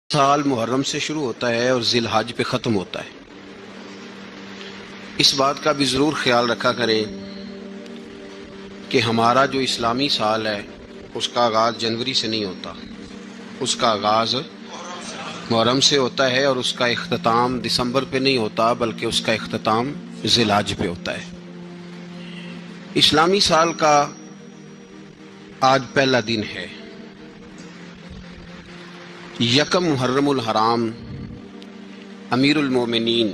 سال محرم سے شروع ہوتا ہے اور ذی الحج پہ ختم ہوتا ہے۔ اس بات کا بھی ضرور خیال رکھا کریں کہ ہمارا جو اسلامی سال ہے اس کا آغاز جنوری سے نہیں ہوتا، اس کا آغاز محرم سے ہوتا ہے اور اس کا اختتام دسمبر پہ نہیں ہوتا بلکہ اس کا اختتام ذی الحج پہ ہوتا ہے۔ اسلامی سال کا آج پہلا دن ہے، یکم محرم الحرام، امیر المومنین،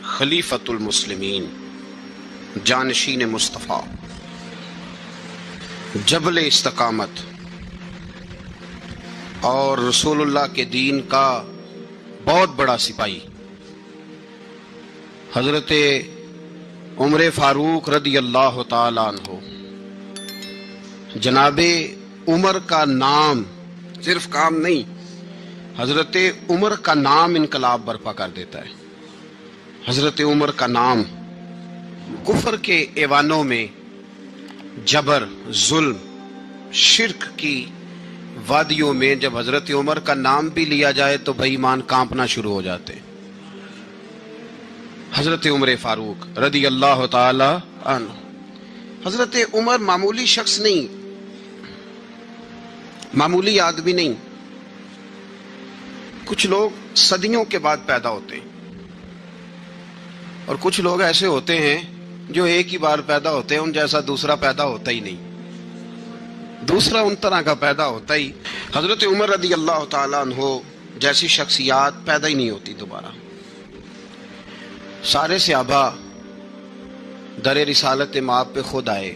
خلیفۃ المسلمین، جانشین مصطفیٰ، جبل استقامت اور رسول اللہ کے دین کا بہت بڑا سپاہی حضرت عمر فاروق رضی اللہ تعالیٰ عنہ، جناب عمر کا نام صرف کام نہیں، حضرت عمر کا نام انقلاب برپا کر دیتا ہے۔ حضرت عمر کا نام کفر کے ایوانوں میں جبر، ظلم، شرک کی وادیوں میں جب حضرت عمر کا نام بھی لیا جائے تو بے ایمان کانپنا شروع ہو جاتے۔ حضرت عمر فاروق رضی اللہ تعالی عنہ، حضرت عمر معمولی شخص نہیں، معمولی آدمی نہیں۔ کچھ لوگ صدیوں کے بعد پیدا ہوتے ہیں اور کچھ لوگ ایسے ہوتے ہیں جو ایک ہی بار پیدا ہوتے ہیں، ان جیسا دوسرا پیدا ہوتا ہی نہیں، دوسرا ان طرح کا پیدا ہوتا ہی۔ حضرت عمر رضی اللہ تعالیٰ عنہ جیسی شخصیات پیدا ہی نہیں ہوتی دوبارہ۔ سارے صحابہ در رسالت مآب پہ خود آئے۔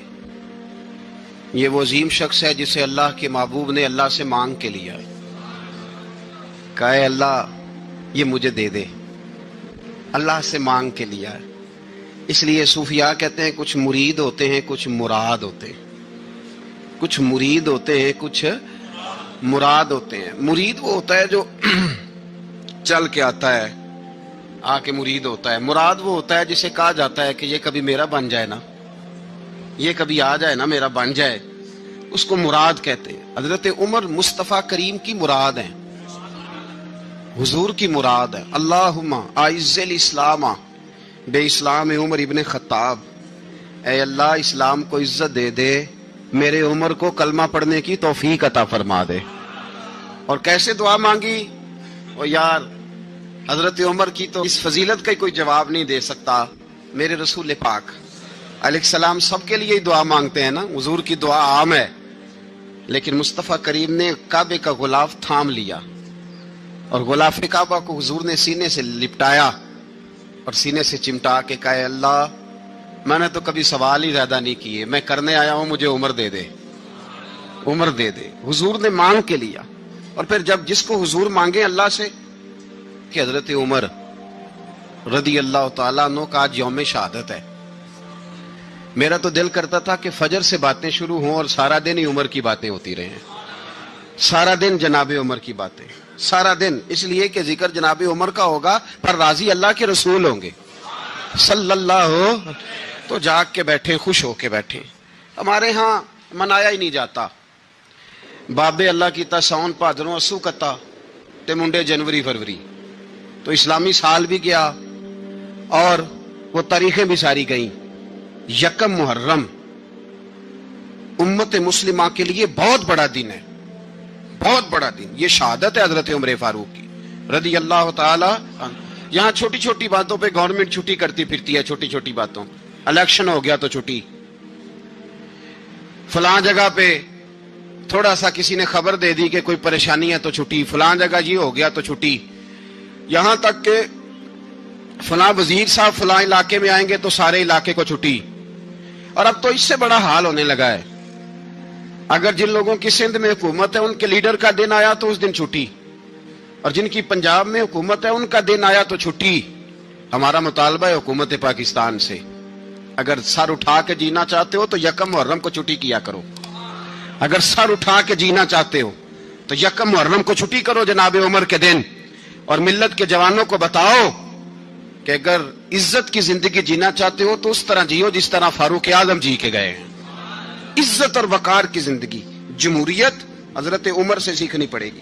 یہ وہ عظیم شخص ہے جسے اللہ کے محبوب نے اللہ سے مانگ کے لیا ہے، کہا اے اللہ یہ مجھے دے دے، اللہ سے مانگ کے لیا ہے۔ اس لیے صوفیاء کہتے ہیں کچھ مرید ہوتے ہیں کچھ مراد ہوتے ہیں، کچھ مرید ہوتے ہیں کچھ مراد ہوتے ہیں۔ مرید وہ ہوتا ہے جو چل کے آتا ہے، آ کے مرید ہوتا ہے۔ مراد وہ ہوتا ہے جسے کہا جاتا ہے کہ یہ کبھی میرا بن جائے نا، یہ کبھی آ جائے نا، میرا بن جائے، اس کو مراد کہتے ہیں۔ حضرت عمر مصطفیٰ کریم کی مراد ہیں، حضور کی مراد ہے۔ اللہم اعز الاسلام بے اسلام عمر ابن خطاب، اے اللہ اسلام کو عزت دے دے، میرے عمر کو کلمہ پڑھنے کی توفیق عطا فرما دے۔ اور کیسے دعا مانگی؟ اور یار حضرت عمر کی تو اس فضیلت کا کوئی جواب نہیں دے سکتا۔ میرے رسول پاک علیہ السلام سب کے لیے ہی دعا مانگتے ہیں نا، حضور کی دعا عام ہے، لیکن مصطفیٰ کریم نے کعبے کا غلاف تھام لیا اور غلاف کعبہ کو حضور نے سینے سے لپٹایا اور سینے سے چمٹا کے کہا اے اللہ میں نے تو کبھی سوال ہی زیادہ نہیں کیے، میں کرنے آیا ہوں، مجھے عمر دے دے، عمر دے دے۔ حضور نے مانگ کے لیا۔ اور پھر جب جس کو حضور مانگے اللہ سے کہ حضرت عمر رضی اللہ تعالیٰ عنہ کا آج یوم شہادت ہے، میرا تو دل کرتا تھا کہ فجر سے باتیں شروع ہوں اور سارا دن ہی عمر کی باتیں ہوتی رہیں، سارا دن جناب عمر کی باتیں، سارا دن، اس لیے کہ ذکر جناب عمر کا ہوگا پر راضی اللہ کے رسول ہوں گے صلی اللہ، تو جاگ کے بیٹھے، خوش ہو کے بیٹھے۔ ہمارے ہاں منایا ہی نہیں جاتا، بابے اللہ کی تا ساؤن بھادروں اسو کتا تے منڈے جنوری فروری، تو اسلامی سال بھی گیا اور وہ تاریخیں بھی ساری گئیں۔ یکم محرم امت مسلمہ کے لیے بہت بڑا دن ہے، بہت بڑا دن۔ یہ شہادت ہے حضرت عمر فاروق کی رضی اللہ تعالی عنہ۔ یہاں چھوٹی چھوٹی باتوں پہ گورنمنٹ چھٹی کرتی پھرتی ہے، چھوٹی چھوٹی باتوں، الیکشن ہو گیا تو چھٹی، فلاں جگہ پہ تھوڑا سا کسی نے خبر دے دی کہ کوئی پریشانی ہے تو چھٹی، فلاں جگہ یہ ہو گیا تو چھٹی، یہاں تک کہ فلاں وزیر صاحب فلاں علاقے میں آئیں گے تو سارے علاقے کو چھٹی۔ اور اب تو اس سے بڑا حال ہونے لگا ہے، اگر جن لوگوں کی سندھ میں حکومت ہے ان کے لیڈر کا دن آیا تو اس دن چھٹی، اور جن کی پنجاب میں حکومت ہے ان کا دن آیا تو چھٹی۔ ہمارا مطالبہ ہے حکومت پاکستان سے، اگر سر اٹھا کے جینا چاہتے ہو تو یکم محرم کو چھٹی کیا کرو، اگر سر اٹھا کے جینا چاہتے ہو تو یکم محرم کو چھٹی کرو جناب عمر کے دن، اور ملت کے جوانوں کو بتاؤ کہ اگر عزت کی زندگی جینا چاہتے ہو تو اس طرح جیو جس طرح فاروق اعظم جی کے گئے ہیں۔ عزت اور وقار کی زندگی، جمہوریت حضرت عمر سے سیکھنی پڑے گی۔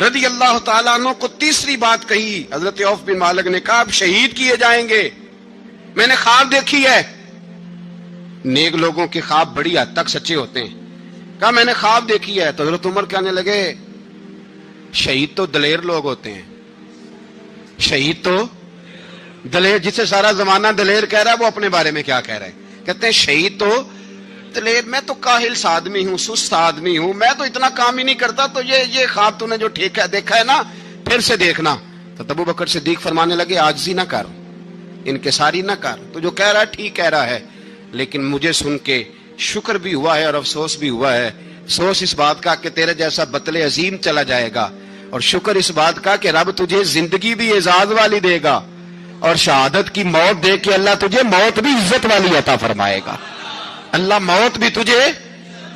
رضی اللہ تعالیٰ عنہ کو تیسری بات کہی. حضرت عوف بن مالک نے کہا آپ شہید کیے جائیں گے, میں نے خواب دیکھی ہے. نیک لوگوں کے خواب بڑی حد تک سچے ہوتے ہیں. کہا میں نے خواب دیکھی ہے. تو حضرت عمر کہنے لگے شہید تو دلیر لوگ ہوتے ہیں, شہید تو دلیر, جسے سارا زمانہ دلیر کہہ رہا ہے وہ اپنے بارے میں کیا کہہ رہے ہیں, کہتے ہیں شہید تو دلیر, میں تو کاہل سا آدمی ہوں, سست آدمی ہوں, میں تو اتنا کام ہی نہیں کرتا, تو یہ خواب تو نے جو ٹھیک ہے دیکھا ہے نا پھر سے دیکھنا. تو ابو بکر صدیق فرمانے لگے عاجزی نہ کر, انکساری نہ کر, تو جو کہہ رہا ہے ٹھیک کہہ رہا ہے, لیکن مجھے سن کے شکر بھی ہوا ہے اور افسوس بھی ہوا ہے. افسوس اس بات کا کہ تیرے جیسا بطل عظیم چلا جائے گا, اور شکر اس بات کا کہ رب تجھے زندگی بھی اعزاز والی دے گا, اور شہادت کی موت دے کے اللہ تجھے موت بھی عزت والی عطا فرمائے گا. اللہ موت بھی تجھے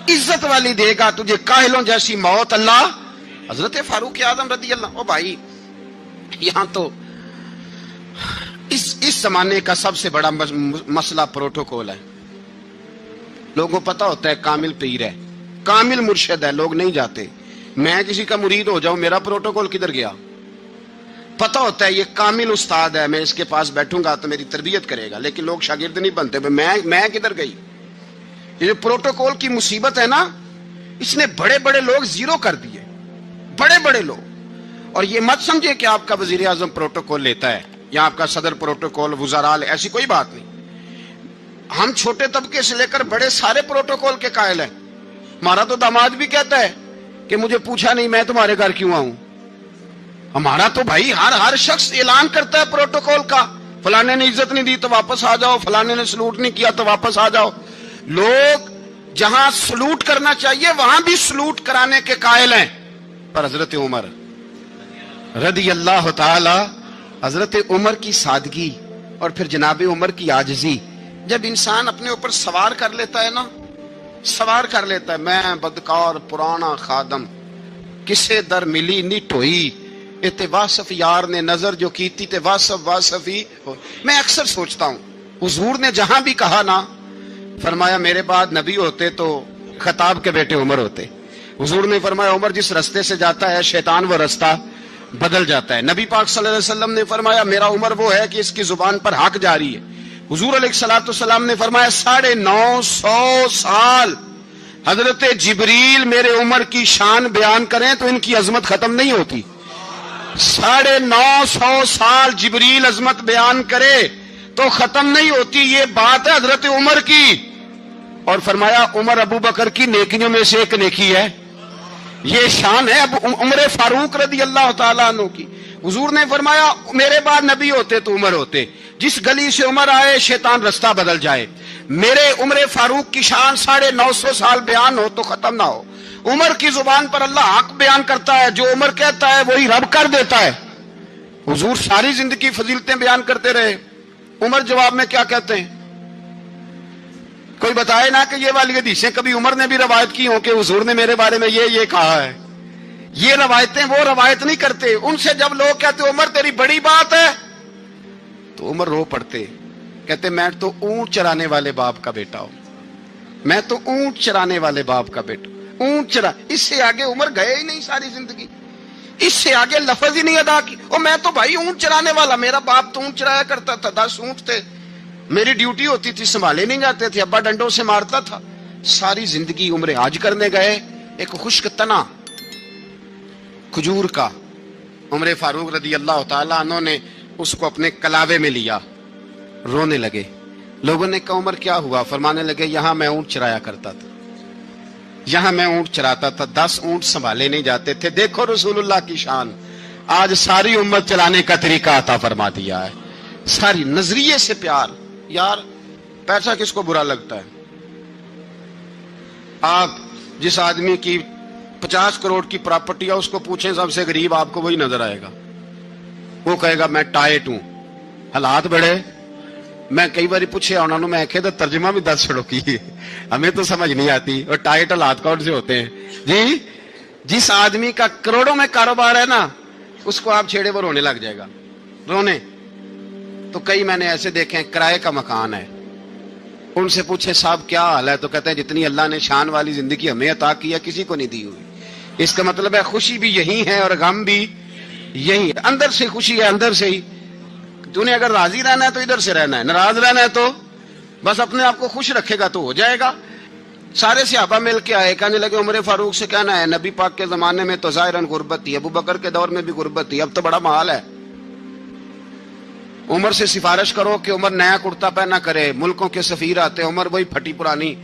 عزت والی دے گا, تجھے کاہلوں جیسی موت اللہ. حضرت فاروق اعظم رضی اللہ, او بھائی یہاں تو اس زمانے کا سب سے بڑا مسئلہ پروٹوکول ہے. لوگوں کو پتا ہوتا ہے کامل پیر ہے, کامل مرشد ہے, لوگ نہیں جاتے. میں کسی کا مرید ہو جاؤں, میرا پروٹوکول کدھر گیا؟ پتا ہوتا ہے یہ کامل استاد ہے, میں اس کے پاس بیٹھوں گا تو میری تربیت کرے گا, لیکن لوگ شاگرد نہیں بنتے. میں کدھر گئی؟ یہ جو پروٹوکول کی مصیبت ہے نا, اس نے بڑے بڑے لوگ زیرو کر دیے, بڑے بڑے لوگ. اور یہ مت سمجھے کہ آپ کا وزیر اعظم پروٹوکول لیتا ہے یا آپ کا صدر پروٹوکول, وزراء, ایسی کوئی بات نہیں. ہم چھوٹے طبقے سے لے کر بڑے سارے پروٹوکول کے قائل ہیں. ہمارا تو داماد بھی کہتا ہے کہ مجھے پوچھا نہیں میں تمہارے گھر کیوں آؤں. ہمارا تو بھائی ہر شخص اعلان کرتا ہے پروٹوکول کا, فلانے نے عزت نہیں دی تو واپس آ جاؤ, فلانے نے سلوٹ نہیں کیا تو واپس آ جاؤ. لوگ جہاں سلوٹ کرنا چاہیے وہاں بھی سلوٹ کرانے کے قائل ہیں. پر حضرت عمر رضی اللہ تعالی, حضرت عمر کی سادگی اور پھر جناب عمر کی عاجزی, جب انسان اپنے اوپر سوار کر لیتا ہے نا, سوار کر لیتا ہے, میں بدکار پرانا خادم, کسے در ملی نہیں ٹوئی, تے واصف یار نے نظر جو کی تھی تے واصف ہی. میں اکثر سوچتا ہوں حضور نے جہاں بھی کہا نا, فرمایا میرے بعد نبی ہوتے تو خطاب کے بیٹے عمر ہوتے. حضور نے فرمایا عمر جس رستے سے جاتا ہے شیطان وہ رستہ بدل جاتا ہے. نبی پاک صلی اللہ علیہ وسلم نے فرمایا میرا عمر وہ ہے کہ اس کی زبان پر حق جاری ہے. حضور علیہ الصلوۃ والسلام نے فرمایا 950 سال حضرت جبریل میرے عمر کی شان بیان کریں تو ان کی عظمت ختم نہیں ہوتی. 950 سال جبریل عظمت بیان کرے تو ختم نہیں ہوتی. یہ بات ہے حضرت عمر کی. اور فرمایا عمر ابو بکر کی نیکیوں میں سے ایک نیکی ہے, یہ شان ہے اب عمر فاروق رضی اللہ تعالیٰ عنہ کی. حضور نے فرمایا میرے بعد نبی ہوتے تو عمر ہوتے, جس گلی سے عمر آئے شیطان رستہ بدل جائے. میرے عمر فاروق کی شان 950 سال بیان ہو تو ختم نہ ہو. عمر کی زبان پر اللہ حق بیان کرتا ہے, جو عمر کہتا ہے وہی رب کر دیتا ہے. حضور ساری زندگی فضیلتیں بیان کرتے رہے, عمر جواب میں کیا کہتے ہیں؟ کوئی بتائے نا کہ یہ والی حدیثیں کبھی عمر نے بھی روایت کی ہوں کہ حضور نے میرے بارے میں یہ کہا ہے. یہ روایتیں وہ روایت نہیں کرتے. ان سے جب لوگ کہتے عمر تیری بڑی بات ہے تو عمر رو پڑتے, کہتے میں تو اونٹ چرانے والے باپ کا بیٹا ہوں, میں تو اونٹ چرانے والے باپ کا بیٹا, اونٹ چرا. اس سے آگے عمر گئے ہی نہیں ساری زندگی, اس سے آگے لفظ ہی نہیں ادا کی. اور میں تو بھائی اونٹ چرانے والا, میرا باپ تو اونٹ چرایا کرتا تھا, 10 اونٹ تھے, میری ڈیوٹی ہوتی تھی, سنبھالے نہیں جاتے تھے, ابا ڈنڈوں سے مارتا تھا. ساری زندگی عمر حج کرنے گئے, ایک خشک تنا کھجور کا عمر فاروق رضی اللہ تعالیٰ عنہ نے اس کو اپنے کلاوے میں لیا, رونے لگے. لوگوں نے کہا عمر کیا ہوا؟ فرمانے لگے یہاں میں اونٹ چرایا کرتا تھا, یہاں میں اونٹ چراتا تھا, 10 اونٹ سنبھالے نہیں جاتے تھے. دیکھو رسول اللہ کی شان, آج ساری امت چلانے کا طریقہ عطا فرما دیا ہے. ساری نظریے سے پیار. یار پیسہ کس کو برا لگتا ہے؟ آپ جس آدمی کی 50 کروڑ کی پراپرٹی ہے اس کو پوچھیں سب سے غریب, آپ کو وہی نظر آئے گا. وہ کہے گا میں ٹائٹ ہوں, حالات بڑے. میں کئی بار پوچھے انہوں نے, میں کہتا ترجمہ بھی 10 چھڑو کی, ہمیں تو سمجھ نہیں آتی. اور ٹائٹ حالات کون سے ہوتے ہیں جی؟ جس آدمی کا کروڑوں میں کاروبار ہے نا, اس کو آپ چھیڑے وہ رونے لگ جائے گا, رونے. تو کئی میں نے ایسے دیکھے ہیں کرائے کا مکان ہے, ان سے پوچھے صاحب کیا حال ہے, تو کہتے ہیں جتنی اللہ نے شان والی زندگی ہمیں عطا کی ہے کسی کو نہیں دی ہوئی. اس کا مطلب ہے خوشی بھی یہی ہے اور غم بھی یہی ہے. اندر سے خوشی ہے, اندر سے ہی. تو نے اگر راضی رہنا ہے تو ادھر سے رہنا ہے, ناراض رہنا ہے تو بس اپنے آپ کو خوش رکھے گا تو ہو جائے گا. سارے صحابہ مل کے آئے, کہنے لگے عمر فاروق سے کہنا ہے نبی پاک کے زمانے میں تو ظاہراً غربت تھی, ابو بکر کے دور میں بھی غربت تھی, اب تو بڑا محال ہے. عمر سے سفارش کرو کہ عمر نیا کرتا پہنا کرے. ملکوں کے سفیر آتے, عمر وہی پھٹی پرانی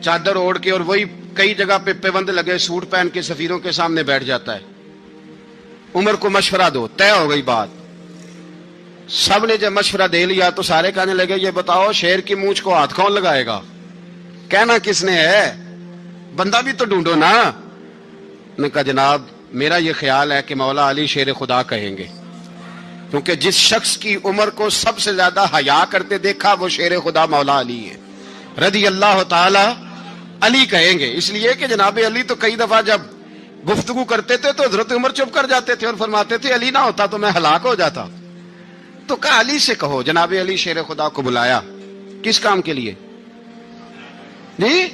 چادر اوڑھ کے اور وہی کئی جگہ پہ پیوند لگے سوٹ پہن کے سفیروں کے سامنے بیٹھ جاتا ہے. عمر کو مشورہ دو. طے ہو گئی بات. سب نے جب مشورہ دے لیا تو سارے کہنے لگے یہ بتاؤ شیر کی مونچھ کو ہاتھ کون لگائے گا؟ کہنا کس نے ہے؟ بندہ بھی تو ڈھونڈو نا. نے کہا جناب میرا یہ خیال ہے کہ مولا علی شیر خدا کہیں گے, کیونکہ جس شخص کی عمر کو سب سے زیادہ حیا کرتے دیکھا وہ شیر خدا مولا علی ہے رضی اللہ تعالی علی کہیں گے. اس لیے کہ جناب علی تو کئی دفعہ جب گفتگو کرتے تھے تو حضرت عمر چپ کر جاتے تھے اور فرماتے تھے علی نہ ہوتا تو میں ہلاک ہو جاتا. تو کہا علی سے کہو. جناب علی شیر خدا کو بلایا. کس کام کے لیے؟ جی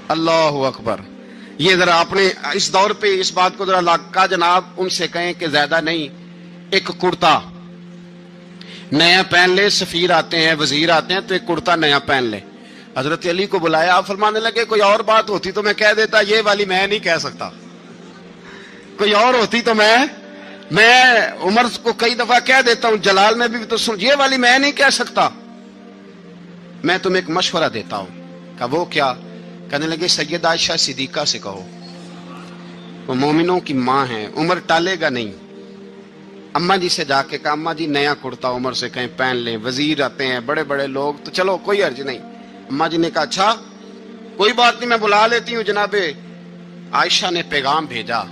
اللہ اکبر. یہ ذرا آپ نے اس دور پہ اس بات کو ذرا کہا جناب ان سے کہیں کہ زیادہ نہیں, ایک کرتا نیا پہن لے. سفیر آتے ہیں, وزیر آتے ہیں تو ایک کرتا نیا پہن لے. حضرت علی کو بلایا. آپ فرمانے لگے کوئی اور بات ہوتی تو میں کہہ دیتا, یہ والی میں نہیں کہہ سکتا. کوئی اور ہوتی تو میں عمر کو کئی دفعہ کہہ دیتا ہوں, جلال میں بھی تو سن, یہ والی میں نہیں کہہ سکتا. میں تمہیں ایک مشورہ دیتا ہوں. کہا وہ کیا؟ کہنے لگے سیدہ عائشہ صدیقہ سے کہو, وہ مومنوں کی ماں ہیں, عمر ٹالے گا نہیں. اماں جی سے جا کے کہا اماں جی نیا کرتا عمر سے کہیں پہن لیں, وزیر آتے ہیں بڑے بڑے لوگ تو چلو کوئی حرج نہیں. اماں جی نے کہا اچھا کوئی بات نہیں میں بلا لیتی ہوں. جناب عائشہ نے پیغام بھیجا.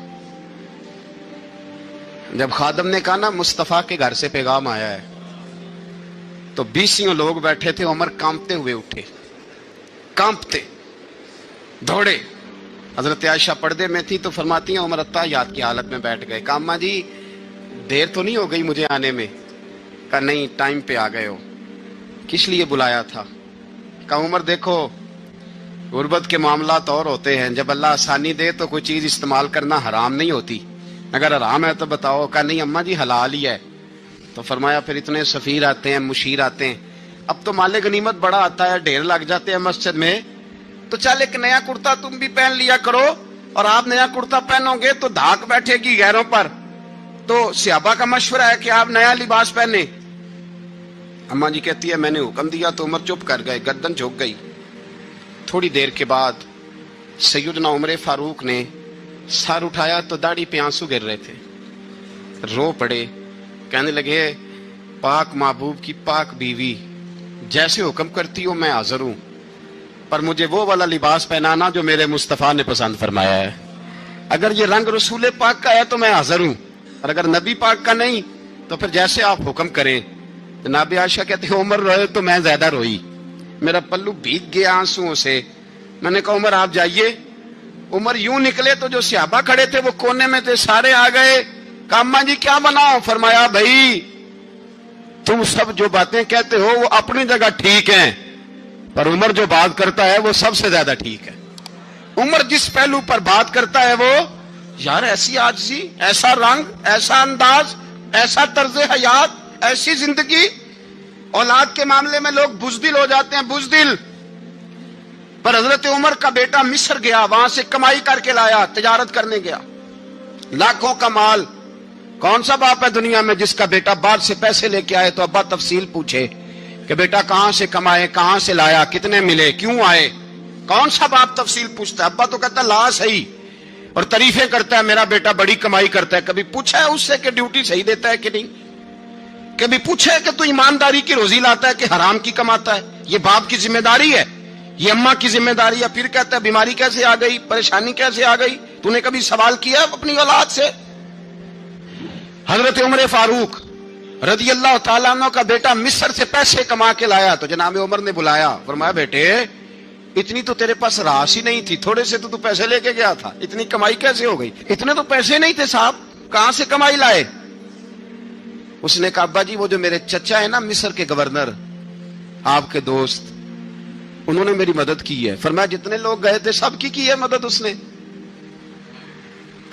جب خادم نے کہا نا مصطفیٰ کے گھر سے پیغام آیا ہے, تو 20 لوگ بیٹھے تھے. عمر کانپتے ہوئے اٹھے, کانپتے دوڑے. حضرت عائشہ پردے میں تھی تو فرماتی ہیں عمر اتحیات کی حالت میں بیٹھ گئے. کہا اماں جی دیر تو نہیں ہو گئی مجھے آنے میں؟ کہا نہیں ٹائم پہ آ گئے ہو. کس لیے بلایا تھا؟ کہا عمر دیکھو غربت کے معاملات اور ہوتے ہیں, جب اللہ آسانی دے تو کوئی چیز استعمال کرنا حرام نہیں ہوتی, اگر حرام ہے تو بتاؤ. کہا نہیں اماں جی حلال ہی ہے. تو فرمایا پھر اتنے سفیر آتے ہیں, مشیر آتے ہیں, اب تو مال غنیمت بڑا آتا ہے, ڈھیر لگ جاتے ہیں مسجد میں, تو چل ایک نیا کرتا تم بھی پہن لیا کرو. اور آپ نیا کرتا پہنو گے تو دھاک بیٹھے گی غیروں پر. تو صحابہ کا مشورہ ہے کہ آپ نیا لباس پہنے. اماں جی کہتی ہے میں نے حکم دیا تو عمر چپ کر گئے, گردن جھک گئی. تھوڑی دیر کے بعد سیدنا عمر فاروق نے سر اٹھایا تو داڑھی پہ آنسو گر رہے تھے, رو پڑے. کہنے لگے پاک محبوب کی پاک بیوی جیسے حکم کرتی ہو میں حاضر ہوں, پر مجھے وہ والا لباس پہنانا جو میرے مصطفیٰ نے پسند فرمایا ہے. اگر یہ رنگ رسول پاک کا ہے تو میں حاضر ہوں, اور اگر نبی پاک کا نہیں تو پھر جیسے آپ حکم کریں. جناب عائشہ کہتے ہیں عمر روئے تو میں زیادہ روئی, میرا پلو بھیگ گیا آنسوؤں سے. میں نے کہا عمر آپ جائیے. عمر یوں نکلے تو جو صحابہ کھڑے تھے وہ کونے میں تھے, سارے آ گئے. کہا اماں جی کیا بناؤ؟ فرمایا بھائی تم سب جو باتیں کہتے ہو وہ اپنی جگہ ٹھیک ہیں, پر عمر جو بات کرتا ہے وہ سب سے زیادہ ٹھیک ہے. عمر جس پہلو پر بات کرتا ہے وہ یار ایسی عاجزی, ایسا رنگ, ایسا انداز, ایسا طرز حیات, ایسی زندگی. اولاد کے معاملے میں لوگ بزدل ہو جاتے ہیں, بزدل. پر حضرت عمر کا بیٹا مصر گیا, وہاں سے کمائی کر کے لایا, تجارت کرنے گیا, لاکھوں کا مال. کون سا باپ ہے دنیا میں جس کا بیٹا بعد سے پیسے لے کے آئے تو ابا تفصیل پوچھے کہ بیٹا کہاں سے کمائے, کہاں سے لایا, کتنے ملے, کیوں آئے؟ کون سا باپ تفصیل پوچھتا ہے؟ ابا تو کہتا لا صحیح اور تعریفیں کرتا ہے میرا بیٹا بڑی کمائی کرتا ہے. کبھی پوچھا ہے اس سے کہ ڈیوٹی صحیح دیتا ہے کہ نہیں؟ کبھی پوچھا ہے کہ تو ایمانداری کی روزی لاتا ہے کہ حرام کی کماتا ہے؟ یہ باپ کی ذمہ داری ہے, یہ اماں کی ذمہ داری ہے. پھر کہتا ہے بیماری کیسے آ گئی, پریشانی کیسے آ گئی؟ تو نے کبھی سوال کیا اپنی اولاد سے؟ حضرت عمر فاروق رضی اللہ تعالیٰ عنہ کا بیٹا مصر سے پیسے کما کے لایا تو جناب عمر نے بلایا, فرمایا بیٹے اتنی تو تیرے پاس راس ہی نہیں تھی, تھوڑے سے تو پیسے لے کے گیا تھا, اتنی کمائی کیسے ہو گئی؟ اتنے تو پیسے نہیں تھے صاحب, کہاں سے کمائی لائے؟ اس نے کہا ابا جی وہ جو میرے چچا ہے نا مصر کے گورنر, آپ کے دوست, انہوں نے میری مدد کی ہے. فرمایا جتنے لوگ گئے تھے سب کی ہے مدد اس نے.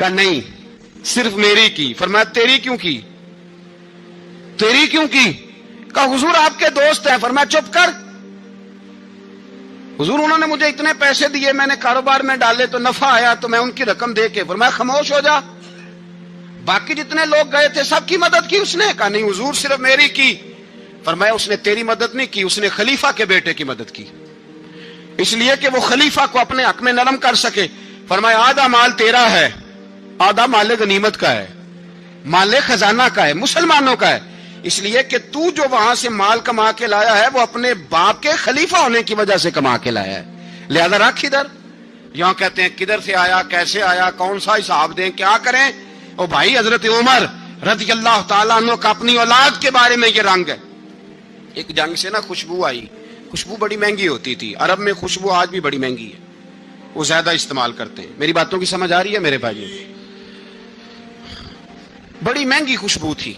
کہا نہیں صرف میری کی. فرمایا تیری کیوں کی؟ تیری کیوں کی؟ کہا حضور آپ کے دوست ہیں. فرمایا چپ کر. حضور انہوں نے مجھے اتنے پیسے دیے, میں نے کاروبار میں ڈالے تو نفع آیا تو میں ان کی رقم دے کے. فرمایا خاموش ہو جا. باقی جتنے لوگ گئے تھے سب کی مدد کی اس نے؟ کہا نہیں حضور صرف میری کی. فرمایا اس نے تیری مدد نہیں کی, اس نے خلیفہ کے بیٹے کی مدد کی, اس لیے کہ وہ خلیفہ کو اپنے حق میں نرم کر سکے. فرمایا آدھا مال تیرا ہے, آدھا مال غنیمت کا ہے, مال خزانہ کا ہے, مسلمانوں کا ہے, اس لیے کہ تو جو وہاں سے مال کما کے لایا ہے وہ اپنے باپ کے خلیفہ ہونے کی وجہ سے کما کے لایا ہے, لہذا رکھ ادھر. یہاں کہتے ہیں کدھر سے آیا, کیسے آیا, کون سا حساب دیں, کیا کریں. او بھائی حضرت عمر رضی اللہ تعالیٰ عنہ کا اپنی اولاد کے بارے میں یہ رنگ ہے. ایک جنگ سے نا خوشبو آئی, خوشبو بڑی مہنگی ہوتی تھی, عرب میں خوشبو آج بھی بڑی مہنگی ہے, وہ زیادہ استعمال کرتے ہیں. میری باتوں کی سمجھ آ رہی ہے میرے بھائی؟ بڑی مہنگی خوشبو تھی.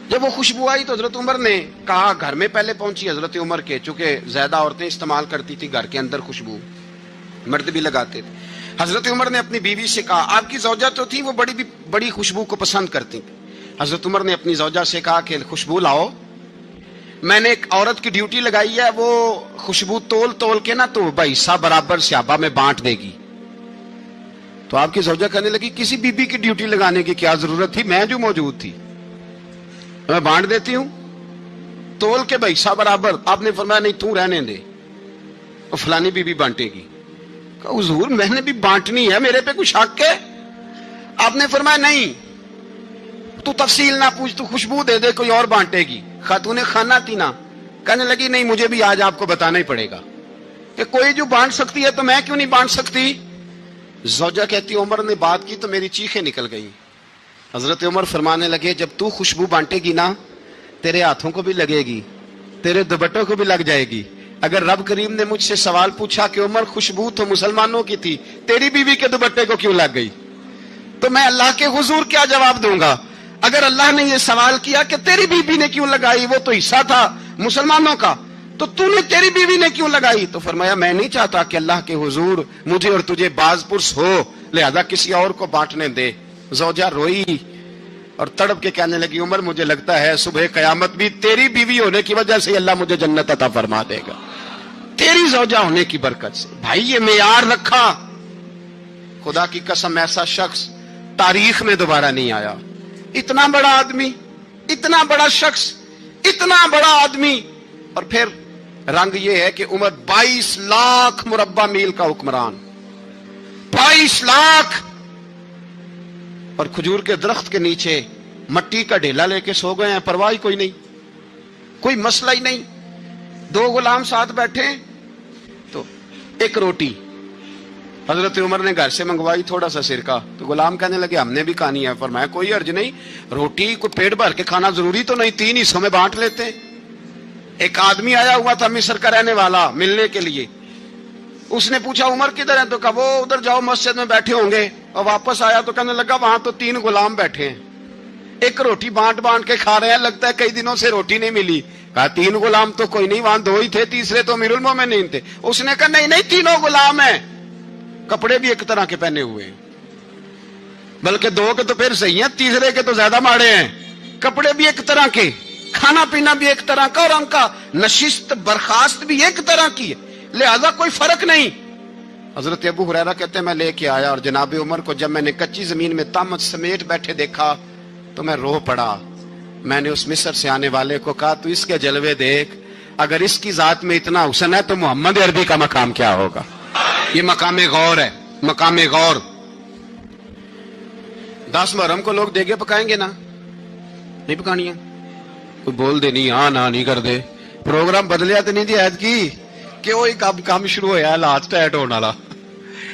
جب وہ خوشبو آئی تو حضرت عمر نے کہا, گھر میں پہلے پہنچی حضرت عمر کے, چونکہ زیادہ عورتیں استعمال کرتی تھی گھر کے اندر خوشبو, مرد بھی لگاتے تھے. حضرت عمر نے اپنی بیوی سے کہا, آپ کی زوجہ تو تھی وہ بڑی خوشبو کو پسند کرتی تھی. حضرت عمر نے اپنی زوجہ سے کہا کہ خوشبو لاؤ, میں نے ایک عورت کی ڈیوٹی لگائی ہے, وہ خوشبو تول کے نا تو حصہ برابر صحابہ میں بانٹ دے گی. تو آپ کی زوجہ کہنے لگی کسی بی بی کی ڈیوٹی لگانے کی کیا ضرورت تھی, میں جو موجود تھی میں بانٹ دیتی ہوں تول کے حصہ برابر. آپ نے فرمایا نہیں تو رہنے دے, اور فلانی بی بی بانٹے گی. کہا حضور میں نے بھی بانٹنی ہے, میرے پہ کوئی شک ہے؟ آپ نے فرمایا نہیں تو تفصیل نہ پوچھ, تو خوشبو دے دے, کوئی اور بانٹے گی. خاتون خانہ تھی نا, کہنے لگی نہیں مجھے بھی آج آپ کو بتانا ہی پڑے گا کہ کوئی جو بانٹ سکتی ہے تو میں کیوں نہیں بانٹ سکتی. زوجہ کہتی عمر نے بات کی تو میری چیخیں نکل گئیں. حضرت عمر فرمانے لگے جب تو خوشبو بانٹے گی نا تیرے ہاتھوں کو بھی لگے گی, تیرے دوپٹوں کو بھی لگ جائے گی. اگر رب کریم نے مجھ سے سوال پوچھا کہ عمر خوشبو تو مسلمانوں کی تھی, تیری بیوی کے دوپٹے کو کیوں لگ گئی, تو میں اللہ کے حضور کیا جواب دوں گا؟ اگر اللہ نے یہ سوال کیا کہ تیری بیوی نے کیوں لگائی, وہ تو حصہ تھا مسلمانوں کا, تو نے تیری بیوی نے کیوں لگائی؟ تو فرمایا میں نہیں چاہتا کہ اللہ کے حضور مجھے اور تجھے باز پرس ہو, لہذا کسی اور کو بانٹنے دے. زوجہ روئی اور تڑپ کے کہنے لگی عمر مجھے لگتا ہے صبح قیامت بھی تیری بیوی ہونے کی وجہ سے اللہ مجھے جنت عطا فرما دے گا, تیری زوجہ ہونے کی برکت سے. بھائی یہ معیار رکھا, خدا کی قسم ایسا شخص تاریخ میں دوبارہ نہیں آیا. اتنا بڑا آدمی, اتنا بڑا شخص, اتنا بڑا آدمی, اور پھر رنگ یہ ہے کہ عمر 22 لاکھ مربع میل کا حکمران, 22 لاکھ, اور کھجور کے درخت کے نیچے مٹی کا ڈھیلا لے کے سو گئے ہیں, پرواہ کوئی نہیں, کوئی مسئلہ ہی نہیں. 2 غلام ساتھ بیٹھے تو ایک روٹی حضرت عمر نے گھر سے منگوائی, تھوڑا سا سرکہ, تو غلام کہنے لگے ہم نے بھی کھانی ہے. فرمایا کوئی حرج نہیں, روٹی کو پیٹ بھر کے کھانا ضروری تو نہیں, 3 حصوں میں بانٹ لیتے. ایک آدمی آیا ہوا تھا مصر کا رہنے والا ملنے کے لیے, اس نے پوچھا عمر کدھر ہے, تو کہا وہ ادھر جاؤ مسجد میں بیٹھے ہوں گے. اور واپس آیا تو کہنے لگا وہاں تو 3 غلام بیٹھے ہیں, ایک روٹی بانٹ کے کھا رہے ہیں, لگتا ہے کئی دنوں سے روٹی نہیں ملی. کہا 3 غلام تو کوئی نہیں, وہاں 2 ہی تھے, تیسرے تو امیر المومنین تھے. اس نے کہا نہیں 3 غلام ہیں, کپڑے بھی ایک طرح کے پہنے ہوئے ہیں, بلکہ 2 کے تو پھر صحیح ہیں, تیسرے کے تو زیادہ ماڑے ہیں. کپڑے بھی ایک طرح کے, کھانا پینا بھی ایک طرح کا, اور ان کا نشست برخاست بھی ایک طرح کی ہے, لہذا کوئی فرق نہیں. حضرت ابو ہریرہ کہتے ہیں میں لے کے آیا, اور جناب عمر کو جب میں نے کچی زمین میں تامت سمیٹ بیٹھے دیکھا تو میں رو پڑا. میں نے اس مصر سے آنے والے کو کہا تو اس کے جلوے دیکھ, اگر اس کی ذات میں اتنا حسن ہے تو محمد عربی کا مقام کیا ہوگا. یہ مقام غور ہے, مقام غور. 10 محرم کو لوگ دیگے پکائیں گے نا, نہیں پکانی ہے, کوئی بول دے نہیں, ہاں نہ نہیں کر دے, پروگرام بدلیا تو نہیں جی عید کی کہ وہی کام شروع ہوا لاسٹ ٹائٹ ہونے والا.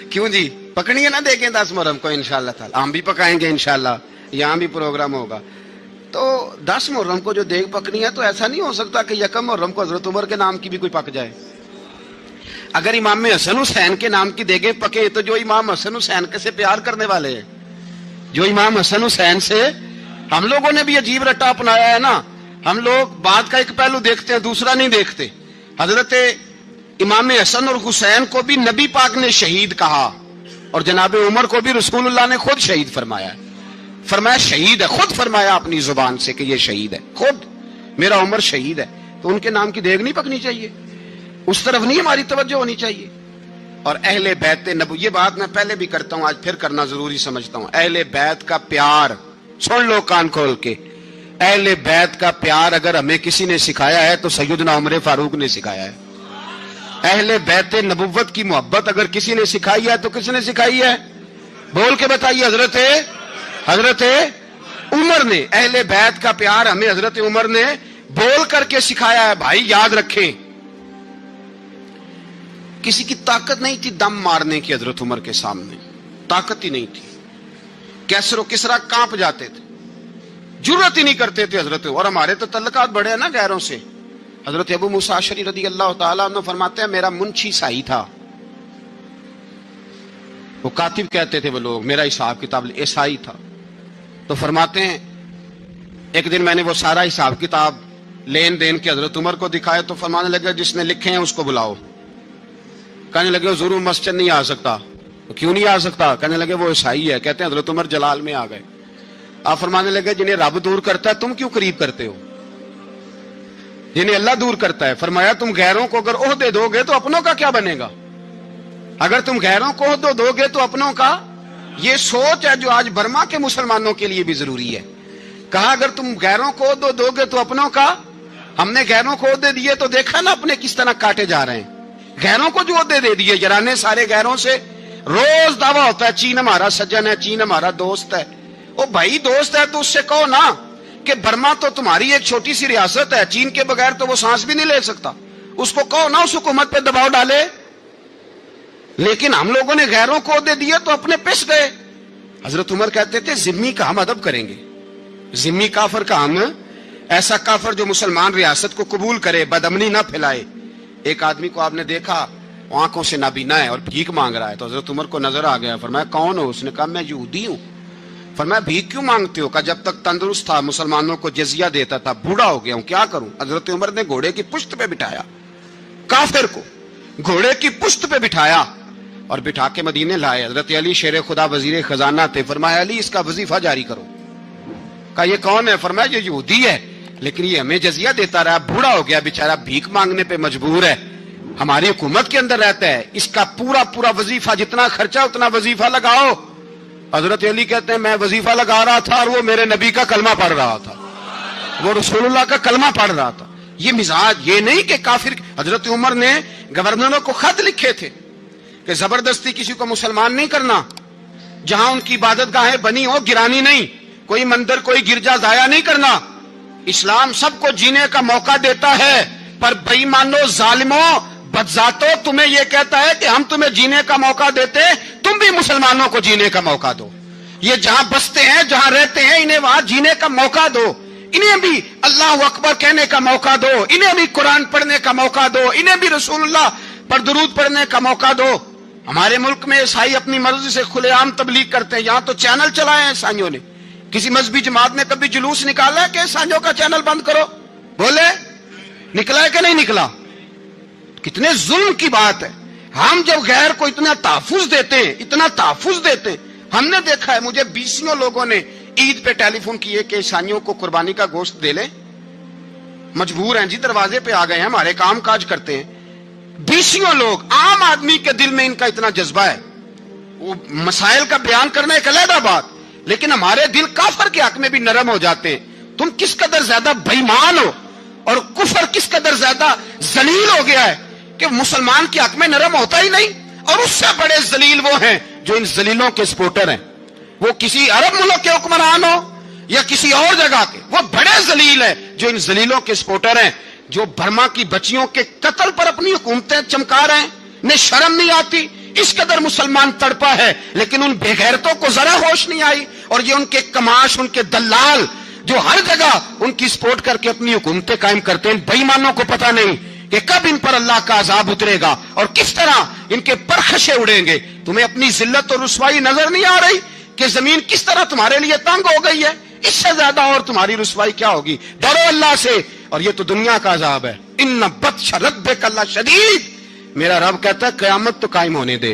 کیوں جی پکنی ہے نا دیکھیں 10 محرم کو انشاءاللہ تعالی, ہم بھی پکائیں گے انشاءاللہ, یہاں بھی پروگرام ہوگا. تو 10 محرم کو جو دیگ پکنی ہے تو ایسا نہیں ہو سکتا کہ 1 محرم کو حضرت عمر کے نام کی بھی کوئی پک جائے. اگر امام حسن حسین کے نام کی دیگیں پکے تو جو امام حسن حسین سے پیار کرنے والے ہیں, جو امام حسن حسین سے, ہم لوگوں نے بھی عجیب رٹا اپنایا ہے نا, ہم لوگ بات کا ایک پہلو دیکھتے ہیں دوسرا نہیں دیکھتے. حضرت امام حسن اور حسین کو بھی نبی پاک نے شہید کہا, اور جناب عمر کو بھی رسول اللہ نے خود شہید فرمایا ہے. فرمایا شہید ہے، خود فرمایا اپنی زبان سے کہ یہ شہید ہے، خود میرا عمر شہید ہے. تو ان کے نام کی دیگ نہیں پکنی چاہیے، اس طرف نہیں ہماری توجہ ہونی چاہیے. اور اہل بیت نبو، یہ بات میں پہلے بھی کرتا ہوں، آج پھر کرنا ضروری سمجھتا ہوں. اہل بیت کا پیار سن لو کان کھول کے. اہل بیت کا پیار اگر ہمیں کسی نے سکھایا ہے تو سیدنا عمر فاروق نے سکھایا ہے. اہل بیت نبوت کی محبت اگر کسی نے سکھائی ہے تو کس نے سکھائی ہے؟ بول کے بتائیے. حضرت عمر نے. اہل بیت کا پیار ہمیں حضرت عمر نے بول کر کے سکھایا ہے. بھائی یاد رکھیں، کسی کی طاقت نہیں تھی دم مارنے کی حضرت عمر کے سامنے، طاقت ہی نہیں تھی. کیسر و کسرا کانپ جاتے تھے، جرأت ہی نہیں کرتے تھے حضرت. اور ہمارے تو تعلقات بڑے ہیں نا غیروں سے. حضرت ابو موسیٰ اشعری رضی اللہ تعالیٰ عنہ فرماتے ہیں میرا منشی سائی تھا، وہ کاتب کہتے تھے وہ لوگ، میرا حساب کتاب عیسائی تھا. تو فرماتے ہیں ایک دن میں نے وہ سارا حساب کتاب لین دین کے حضرت عمر کو دکھائے تو فرمانے لگے جس نے لکھے ہیں اس کو بلاؤ. کہنے لگے حضور مسجد نہیں آ سکتا. کیوں نہیں آ سکتا؟ کہنے لگے وہ عیسائی ہے. کہتے ہیں حضرت عمر جلال میں آ گئے. آپ فرمانے لگے جنہیں رب دور کرتا ہے تم کیوں قریب کرتے ہو؟ جنہیں اللہ دور کرتا ہے. فرمایا تم غیروں کو اگر عہدے دو گے تو اپنوں کا کیا بنے گا؟ اگر تم غیروں کو عہدے دو گے تو اپنوں کا. یہ سوچ ہے جو آج برما کے مسلمانوں کے لیے بھی ضروری ہے. کہا اگر تم غیروں کو عہدے دو گے تو اپنوں کا. ہم نے غیروں کو عہدے دیے تو دیکھا نا اپنے کس طرح کاٹے جا رہے ہیں. غیروں کو جو عہدے دے دیے جرانے سارے غیروں سے. روز دعویٰ ہوتا ہے چین ہمارا سجن ہے، چین ہمارا دوست ہے. او بھائی دوست ہے تو اس سے کہو نا کہ برما تو تمہاری ایک چھوٹی سی ریاست ہے، چین کے بغیر تو وہ سانس بھی نہیں لے سکتا. اس کو کہو نا اس حکومت پہ دباؤ ڈالے. لیکن ہم لوگوں نے غیروں کو عہدے دیے تو اپنے پس گئے. حضرت عمر کہتے تھے ذمی کا ہم ادب کریں گے، ذمی کافر کا ہم، ایسا کافر جو مسلمان ریاست کو قبول کرے، بدامنی نہ پھیلائے. ایک آدمی کو آپ نے دیکھا آنکھوں سے نابینا ہے اور بھیک مانگ رہا ہے. تو حضرت عمر کو نظر آ گیا. فرمایا کون ہو؟ اس نے کہا میں یہودی ہوں. فرمایا بھیک کیوں مانگتے ہو؟ کہا جب تک تندرست تھا مسلمانوں کو جزیہ دیتا تھا، بوڑھا ہو گیا ہوں کیا کروں. حضرت عمر نے گھوڑے کی پشت پہ بٹھایا کافر کو، گھوڑے کی پشت پہ بٹھایا اور بٹھا کے مدینے لائے. حضرت علی شیر خدا وزیر خزانہ تھے. فرمایا علی اس کا وظیفہ جاری کرو. کہا یہ کون ہے؟ فرمایا یہ یہودی ہے لیکن یہ ہمیں جزیہ دیتا رہا، بوڑھا ہو گیا بیچارہ، بھیک مانگنے پہ مجبور ہے، ہماری حکومت کے اندر رہتا ہے، اس کا پورا وظیفہ جتنا خرچہ اتنا وظیفہ لگاؤ. حضرت علی کہتے ہیں میں وظیفہ لگا رہا تھا اور وہ میرے نبی کا کلمہ پڑھ رہا تھا، وہ رسول اللہ کا کلمہ پڑھ رہا تھا. یہ مزاج، یہ نہیں کہ کافر. حضرت عمر نے گورنروں کو خط لکھے تھے کہ زبردستی کسی کو مسلمان نہیں کرنا، جہاں ان کی عبادت گاہیں بنی ہو گرانی نہیں، کوئی مندر کوئی گرجا ضائع نہیں کرنا. اسلام سب کو جینے کا موقع دیتا ہے، پر بے ایمانو ظالموں بدذاتوں تمہیں یہ کہتا ہے کہ ہم تمہیں جینے کا موقع دیتے، تم بھی مسلمانوں کو جینے کا موقع دو. یہ جہاں بستے ہیں جہاں رہتے ہیں انہیں وہاں جینے کا موقع دو، انہیں بھی اللہ اکبر کہنے کا موقع دو، انہیں بھی قرآن پڑھنے کا موقع دو، انہیں بھی رسول اللہ پر درود پڑھنے کا موقع دو. ہمارے ملک میں عیسائی اپنی مرضی سے کھلے عام تبلیغ کرتے ہیں. یہاں تو چینل چلائے ہیں عیسائیوں نے. کسی مذہبی جماعت نے کبھی جلوس نکالا ہے کہ عیسائیوں کا چینل بند کرو؟ بولے نکلا ہے کہ نہیں نکلا؟ کتنے ظلم کی بات ہے. ہم جب غیر کو اتنا تحفظ دیتے ہیں، اتنا تحفظ دیتے ہیں. ہم نے دیکھا ہے مجھے 20 لوگوں نے عید پہ ٹیلی فون کیے کہ عیسائیوں کو قربانی کا گوشت دے لیں، مجبور ہیں جی، دروازے پہ آ گئے ہیں، ہمارے کام کاج کرتے ہیں. 20 لوگ. عام آدمی کے دل میں ان کا اتنا جذبہ ہے، وہ مسائل کا بیان کرنا ایک علیحدہ بات، لیکن ہمارے دل کافر کے حق میں بھی نرم ہو جاتے ہیں. تم کس قدر زیادہ بے ایمان ہو اور کفر کس قدر زیادہ ذلیل ہو گیا ہے کہ مسلمان کے حق میں نرم ہوتا ہی نہیں. اور اس سے بڑے ذلیل وہ ہیں جو ان ذلیلوں کے سپورٹر ہیں. وہ کسی عرب ملک کے حکمران ہو یا کسی اور جگہ کے، وہ بڑے ذلیل ہیں جو ان ذلیلوں کے سپورٹر ہیں، جو برما کی بچیوں کے قتل پر اپنی حکومتیں چمکا رہے ہیں. انہیں شرم نہیں آتی. اس قدر مسلمان تڑپا ہے لیکن ان بے غیرتوں کو ذرا ہوش نہیں آئی. اور یہ ان کے کماش، ان کے دلال جو ہر جگہ ان کی سپورٹ کر کے اپنی حکومتیں قائم کرتے ہیں، بے ایمانوں کو پتہ نہیں کہ کب ان پر اللہ کا عذاب اترے گا اور کس طرح ان کے پرخشے اڑیں گے. تمہیں اپنی ذلت اور رسوائی نظر نہیں آ رہی کہ زمین کس طرح تمہارے لیے تنگ ہو گئی ہے؟ اس سے زیادہ اور تمہاری رسوائی کیا ہوگی؟ ڈرو اللہ سے. اور یہ تو دنیا کا عذاب ہے. ان بطش ربک لشدید. میرا رب کہتا ہے قیامت تو قائم ہونے دے.